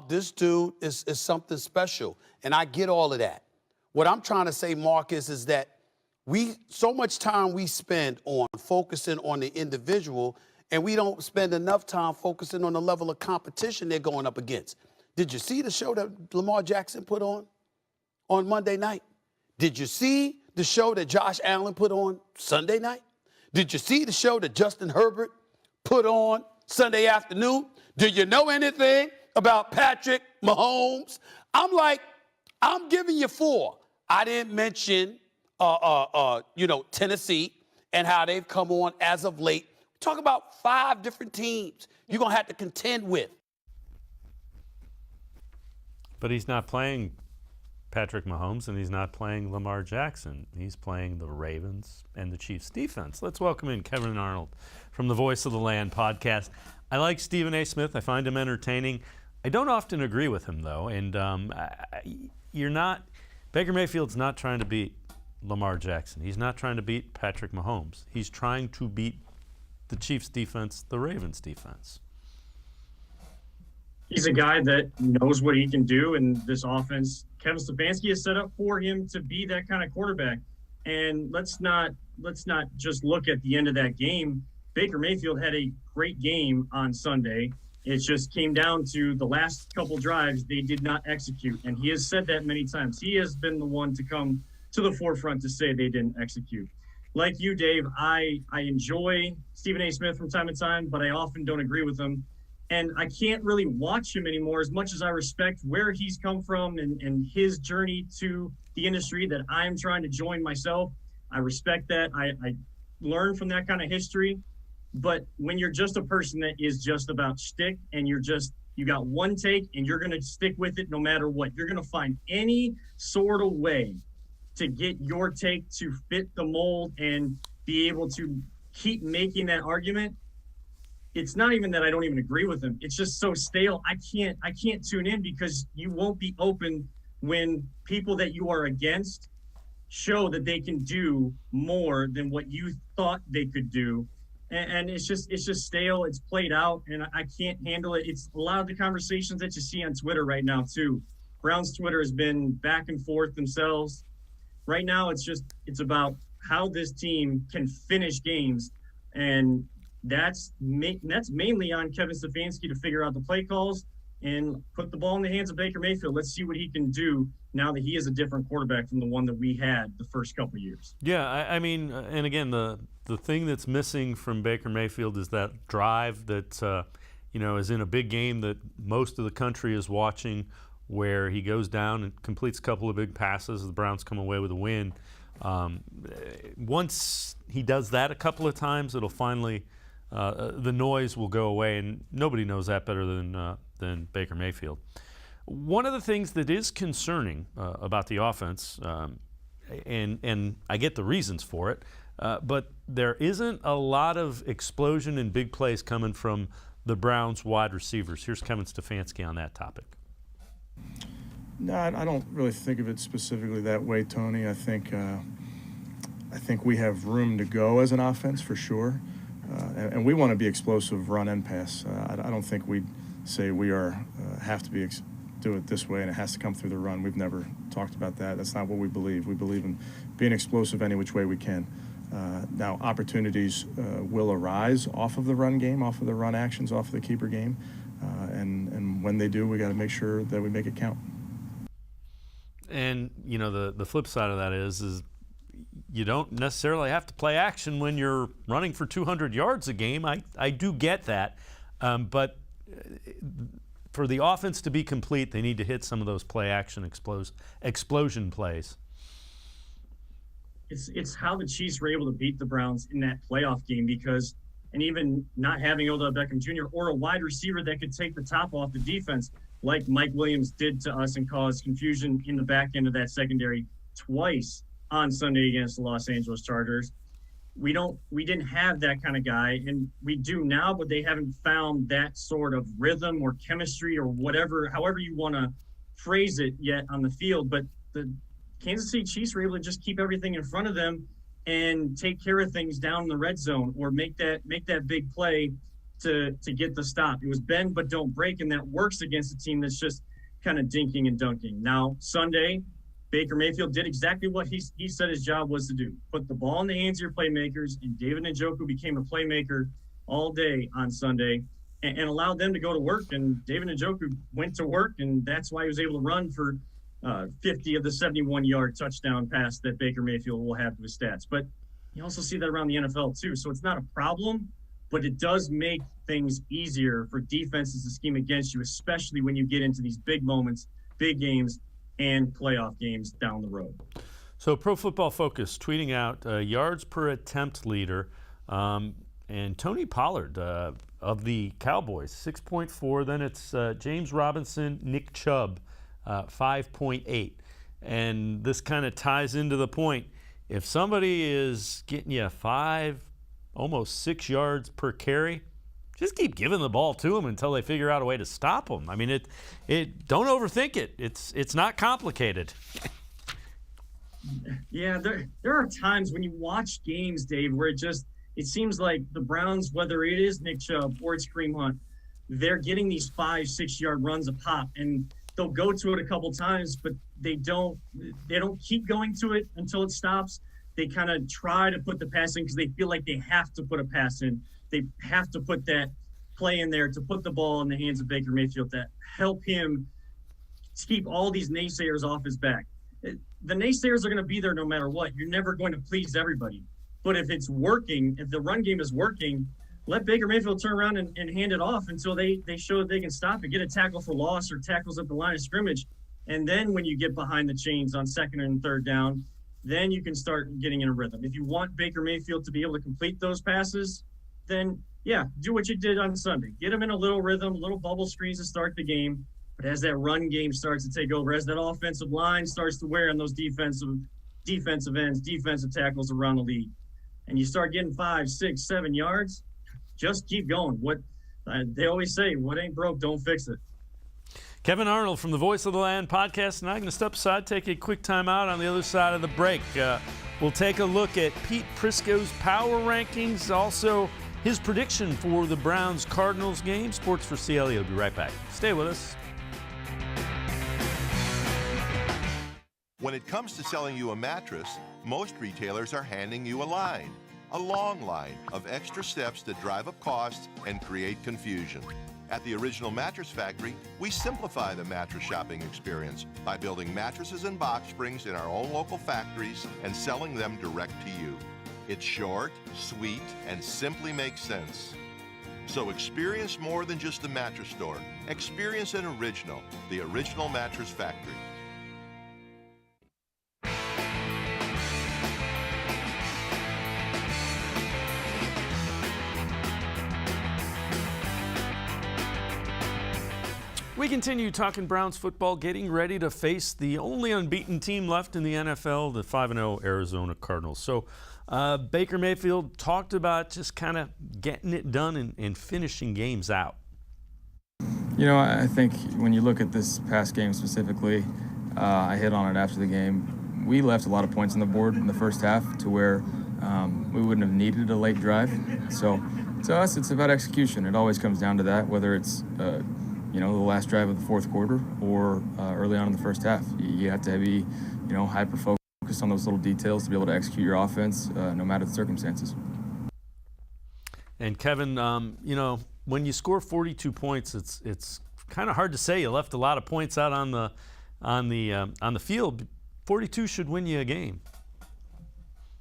This dude is something special, and I get all of that. What I'm trying to say, Marcus, is that so much time we spend on focusing on the individual, and we don't spend enough time focusing on the level of competition they're going up against. Did you see the show that Lamar Jackson put on Monday night? Did you see the show that Josh Allen put on Sunday night? Did you see the show that Justin Herbert put on Sunday afternoon? Do you know anything about Patrick Mahomes? I'm giving you 4. I didn't mention, Tennessee and how they've come on as of late. Talk about 5 different teams you're going to have to contend with. But he's not playing Patrick Mahomes, and he's not playing Lamar Jackson. He's playing the Ravens and the Chiefs defense. Let's welcome in Kevan and Arnold from the Voice of the Land podcast. I like Stephen A. Smith. I find him entertaining. I don't often agree with him, though, and Baker Mayfield's not trying to beat Lamar Jackson. He's not trying to beat Patrick Mahomes. He's trying to beat the Chiefs defense, the Ravens defense. He's a guy that knows what he can do in this offense. Kevin Stefanski is set up for him to be that kind of quarterback. And let's not just look at the end of that game. Baker Mayfield had a great game on Sunday. It just came down to the last couple drives they did not execute. And he has said that many times. He has been the one to come to the forefront to say they didn't execute. Like you, Dave, I enjoy Stephen A. Smith from time to time, but I often don't agree with him. And I can't really watch him anymore, as much as I respect where he's come from and his journey to the industry that I'm trying to join myself. I respect that. I learn from that kind of history. But when you're just a person that is just about shtick and you got one take and you're going to stick with it no matter what, you're going to find any sort of way to get your take to fit the mold and be able to keep making that argument. It's not even that I don't even agree with him. It's just so stale. I can't tune in because you won't be open when people that you are against show that they can do more than what you thought they could do. And it's just stale. It's played out, and I can't handle it. It's a lot of the conversations that you see on Twitter right now too. Browns Twitter has been back and forth themselves. Right now, it's about how this team can finish games, and that's mainly on Kevin Stefanski to figure out the play calls and put the ball in the hands of Baker Mayfield. Let's see what he can do now that he is a different quarterback from the one that we had the first couple of years. Yeah, I mean, and again, the thing that's missing from Baker Mayfield is that drive that is in a big game that most of the country is watching, where he goes down and completes a couple of big passes. The Browns come away with a win. Once he does that a couple of times, it'll finally the noise will go away, and nobody knows that better than Baker Mayfield. One of the things that is concerning about the offense, and I get the reasons for it, but there isn't a lot of explosion and big plays coming from the Browns wide receivers. Here's Kevin Stefanski on that topic. No, I don't really think of it specifically that way, Tony. I think we have room to go as an offense for sure, and we want to be explosive, run and pass. I don't think we'd say we have to do it this way and it has to come through the run. We've never talked about that. That's not what we believe. We believe in being explosive any which way we can. Now, opportunities will arise off of the run game, off of the run actions, off of the keeper game, and when they do, we got to make sure that we make it count. And the flip side of that is you don't necessarily have to play action when you're running for 200 yards a game. I do get that, but for the offense to be complete, they need to hit some of those play action explosion plays. It's how the Chiefs were able to beat the Browns in that playoff game and even not having Odell Beckham Jr. or a wide receiver that could take the top off the defense like Mike Williams did to us and cause confusion in the back end of that secondary twice on Sunday against the Los Angeles Chargers. We didn't have that kind of guy, and we do now, but they haven't found that sort of rhythm or chemistry or however you want to phrase it yet on the field. But the Kansas City Chiefs were able to just keep everything in front of them and take care of things down in the red zone or make that big play to get the stop. It was bend but don't break, and that works against a team that's just kind of dinking and dunking. Now, Sunday, Baker Mayfield did exactly what he said his job was to do. Put the ball in the hands of your playmakers, and David Njoku became a playmaker all day on Sunday and allowed them to go to work. And David Njoku went to work, and that's why he was able to run for 50 of the 71-yard touchdown pass that Baker Mayfield will have to his stats. But you also see that around the NFL too. So it's not a problem, but it does make things easier for defenses to scheme against you, especially when you get into these big moments, big games, and playoff games down the road. So Pro Football Focus tweeting out yards per attempt leader, and And Tony Pollard of the Cowboys, 6.4. Then it's James Robinson, Nick Chubb, 5.8. And this kind of ties into the point. If somebody is getting you 5, almost 6 yards per carry, just keep giving the ball to them until they figure out a way to stop them. I mean, don't overthink it. It's not complicated. Yeah, there are times when you watch games, Dave, where it seems like the Browns, whether it is Nick Chubb or it's Kareem Hunt, they're getting these 5-6 yard runs a pop, and they'll go to it a couple times, but they don't keep going to it until it stops. They kind of try to put the pass in because they feel like they have to put a pass in. They have to put that play in there to put the ball in the hands of Baker Mayfield to help him keep all these naysayers off his back. The naysayers are going to be there no matter what. You're never going to please everybody. But if it's working, if the run game is working, let Baker Mayfield turn around and hand it off until they show that they can stop it, get a tackle for loss or tackles at the line of scrimmage. And then when you get behind the chains on 2nd and 3rd down, then you can start getting in a rhythm. If you want Baker Mayfield to be able to complete those passes, then, yeah, do what you did on Sunday. Get him in a little rhythm, little bubble screens to start the game. But as that run game starts to take over, as that offensive line starts to wear on those defensive ends, defensive tackles around the league, and you start getting 5, 6, 7 yards, just keep going. What they always say, what ain't broke, don't fix it. Kevan Arnold from the Voice of the Land podcast, and I'm going to step aside, take a quick time out. On the other side of the break, we'll take a look at Pete Prisco's power rankings, also his prediction for the Browns-Cardinals game. Sports for CLE will be right back. Stay with us. When it comes to selling you a mattress, most retailers are handing you a long line of extra steps that drive up costs and create confusion. At the Original Mattress Factory, we simplify the mattress shopping experience by building mattresses and box springs in our own local factories and selling them direct to you. It's short, sweet, and simply makes sense. So experience more than just the mattress store. Experience an original, the Original Mattress Factory. We continue talking Browns football, getting ready to face the only unbeaten team left in the NFL, the 5-0 Arizona Cardinals. So Baker Mayfield talked about just kind of getting it done and finishing games out. You know, I think when you look at this past game specifically, I hit on it after the game. We left a lot of points on the board in the first half to where we wouldn't have needed a late drive. So to us, it's about execution. It always comes down to that, whether it's the last drive of the fourth quarter or early on in the first half. You have to be, hyper-focused on those little details to be able to execute your offense no matter the circumstances. And Kevin, when you score 42 points, it's kind of hard to say you left a lot of points out on the field. 42 should win you a game.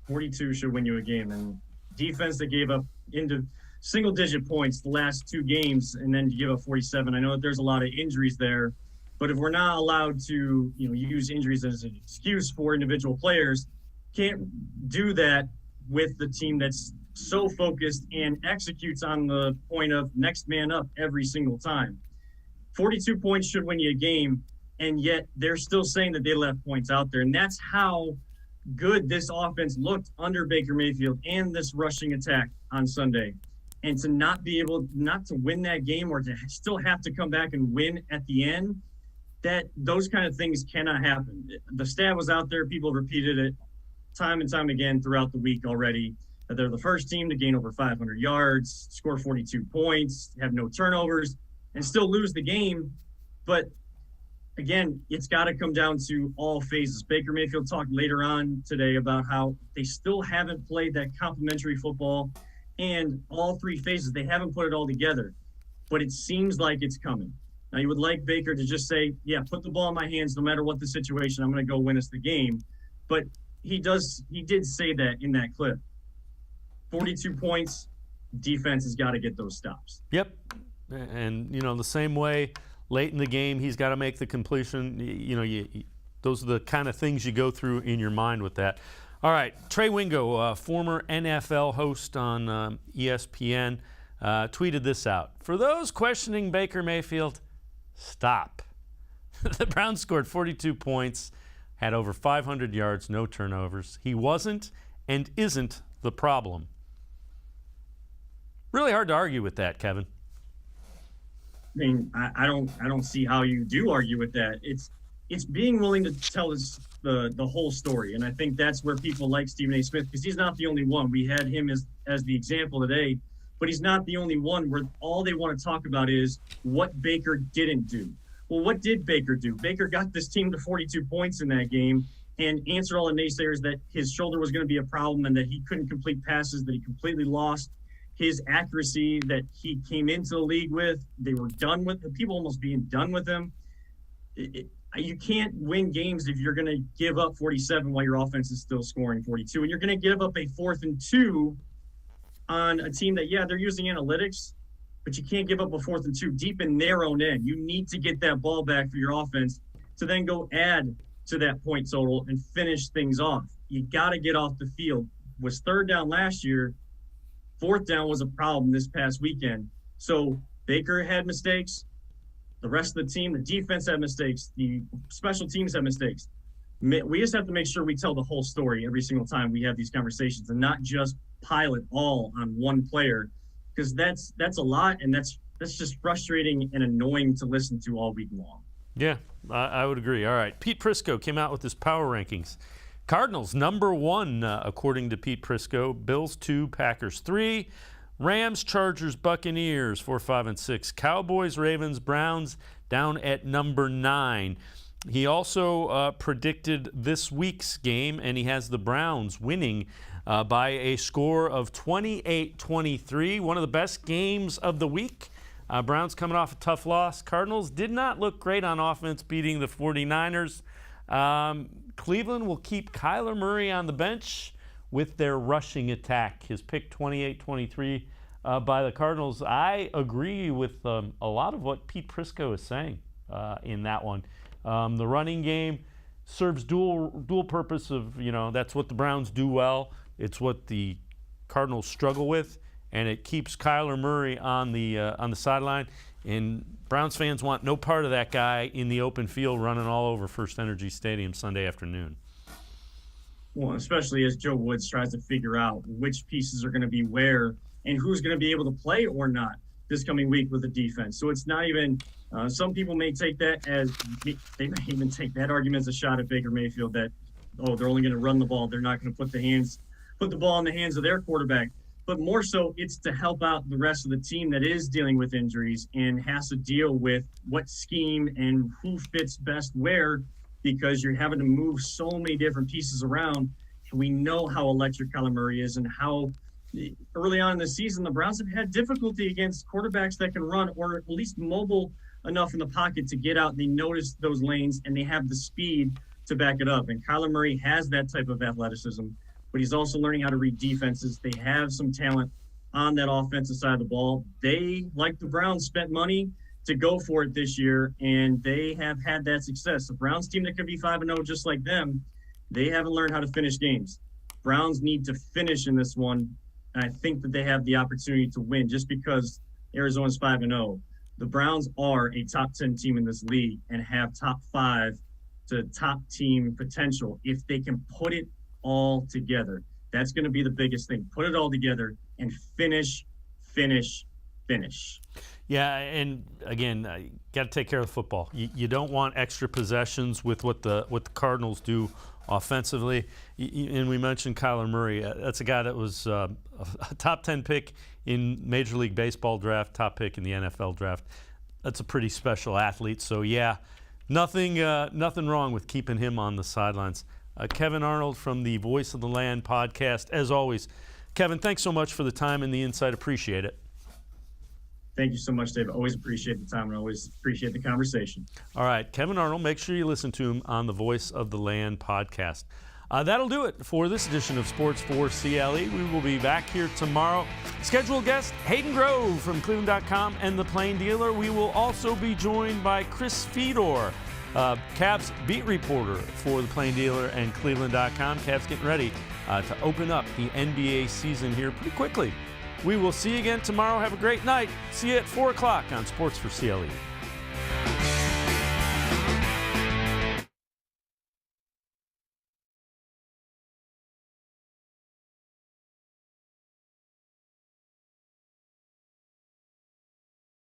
42 should win you a game, and defense that gave up into single-digit points the last 2 games, and then to give up 47. I know that there's a lot of injuries there, but if we're not allowed to, use injuries as an excuse for individual players, can't do that with the team that's so focused and executes on the point of next man up every single time. 42 points should win you a game, and yet they're still saying that they left points out there, and that's how good this offense looked under Baker Mayfield and this rushing attack on Sunday. And to not be able not to win that game or to still have to come back and win at the end, those kind of things cannot happen. The stat was out there. People repeated it time and time again throughout the week already, that they're the first team to gain over 500 yards, score 42 points, have no turnovers, and still lose the game. But again, it's got to come down to all phases. Baker Mayfield talked later on today about how they still haven't played that complementary football. And all 3 phases, they haven't put it all together, but it seems like it's coming. Now, you would like Baker to just say, yeah, put the ball in my hands no matter what the situation. I'm going to go win us the game. But he did say that in that clip. 42 points, defense has got to get those stops. Yep. And, the same way late in the game, he's got to make the completion. Those are the kind of things you go through in your mind with that. All right, Trey Wingo, former NFL host on ESPN, tweeted this out. For those questioning Baker Mayfield, stop. The Browns scored 42 points, had over 500 yards, no turnovers. He wasn't and isn't the problem. Really hard to argue with that, Kevin. I mean, I don't see how you do argue with that. It's being willing to tell us the whole story, and I think that's where people like Stephen A. Smith, because he's not the only one. We had him as the example today, but he's not the only one where all they want to talk about is what Baker didn't do. Well, what did Baker do? Baker got this team to 42 points in that game and answered all the naysayers that his shoulder was going to be a problem and that he couldn't complete passes, that he completely lost his accuracy that he came into the league with. They were done with the people almost being done with him. You can't win games if you're going to give up 47 while your offense is still scoring 42. And you're going to give up a 4th and 2 on a team that, yeah, they're using analytics, but you can't give up a 4th and 2 deep in their own end. You need to get that ball back for your offense to then go add to that point total and finish things off. You got to get off the field. Was 3rd down last year. 4th down was a problem this past weekend. So Baker had mistakes. The rest of the team, the defense had mistakes. The special teams had mistakes. We just have to make sure we tell the whole story every single time we have these conversations and not just pile it all on one player, because that's a lot, and that's just frustrating and annoying to listen to all week long. Yeah, I would agree. All right, Pete Prisco came out with his power rankings. Cardinals number 1, according to Pete Prisco. Bills 2, Packers 3. Rams, Chargers, Buccaneers 4, 5, and 6. Cowboys, Ravens, Browns down at number 9. He also predicted this week's game, and he has the Browns winning by a score of 28-23. One of the best games of the week. Browns coming off a tough loss. Cardinals did not look great on offense, beating the 49ers. Cleveland will keep Kyler Murray on the bench with their rushing attack. His pick 28-23 by the Cardinals. I agree with a lot of what Pete Prisco is saying in that one. The running game serves dual purpose of, that's what the Browns do well. It's what the Cardinals struggle with, and it keeps Kyler Murray on the sideline. And Browns fans want no part of that guy in the open field running all over First Energy Stadium Sunday afternoon. Well, especially as Joe Woods tries to figure out which pieces are going to be where and who's going to be able to play or not this coming week with the defense. So it's not even some people may take that as they may even take that argument as a shot at Baker Mayfield that, they're only going to run the ball. They're not going to put the ball in the hands of their quarterback. But more so, it's to help out the rest of the team that is dealing with injuries and has to deal with what scheme and who fits best where, because you're having to move so many different pieces around. And we know how electric Kyler Murray is and how early on in the season, the Browns have had difficulty against quarterbacks that can run or at least mobile enough in the pocket to get out. They notice those lanes and they have the speed to back it up. And Kyler Murray has that type of athleticism, but he's also learning how to read defenses. They have some talent on that offensive side of the ball. They, like the Browns, spent money to go for it this year, and they have had that success. The Browns team that could be 5-0 just like them, they haven't learned how to finish games. Browns need to finish in this one, and I think that they have the opportunity to win just because Arizona's 5-0. The Browns are a top 10 team in this league and have top 5 to top team potential if they can put it all together. That's going to be the biggest thing. Put it all together and finish. Yeah, and again, you got to take care of the football. You don't want extra possessions with what the Cardinals do offensively. And we mentioned Kyler Murray. That's a guy that was a top 10 pick in Major League Baseball draft, top pick in the NFL draft. That's a pretty special athlete. So yeah, nothing wrong with keeping him on the sidelines. Kevan Arnold from the Voice of the Land podcast. As always, Kevin, thanks so much for the time and the insight. Appreciate it. Thank you so much, Dave. Always appreciate the time and always appreciate the conversation. All right, Kevan Arnold, make sure you listen to him on the Voice of the Land podcast. That'll do it for this edition of Sports4CLE. We will be back here tomorrow. Scheduled guest, Hayden Grove from cleveland.com and The Plain Dealer. We will also be joined by Chris Fedor Cavs beat reporter for the Plain Dealer and cleveland.com. Cavs getting ready to open up the NBA season here pretty quickly. We will see you again tomorrow. Have a great night. See you at 4 o'clock on Sports4CLE.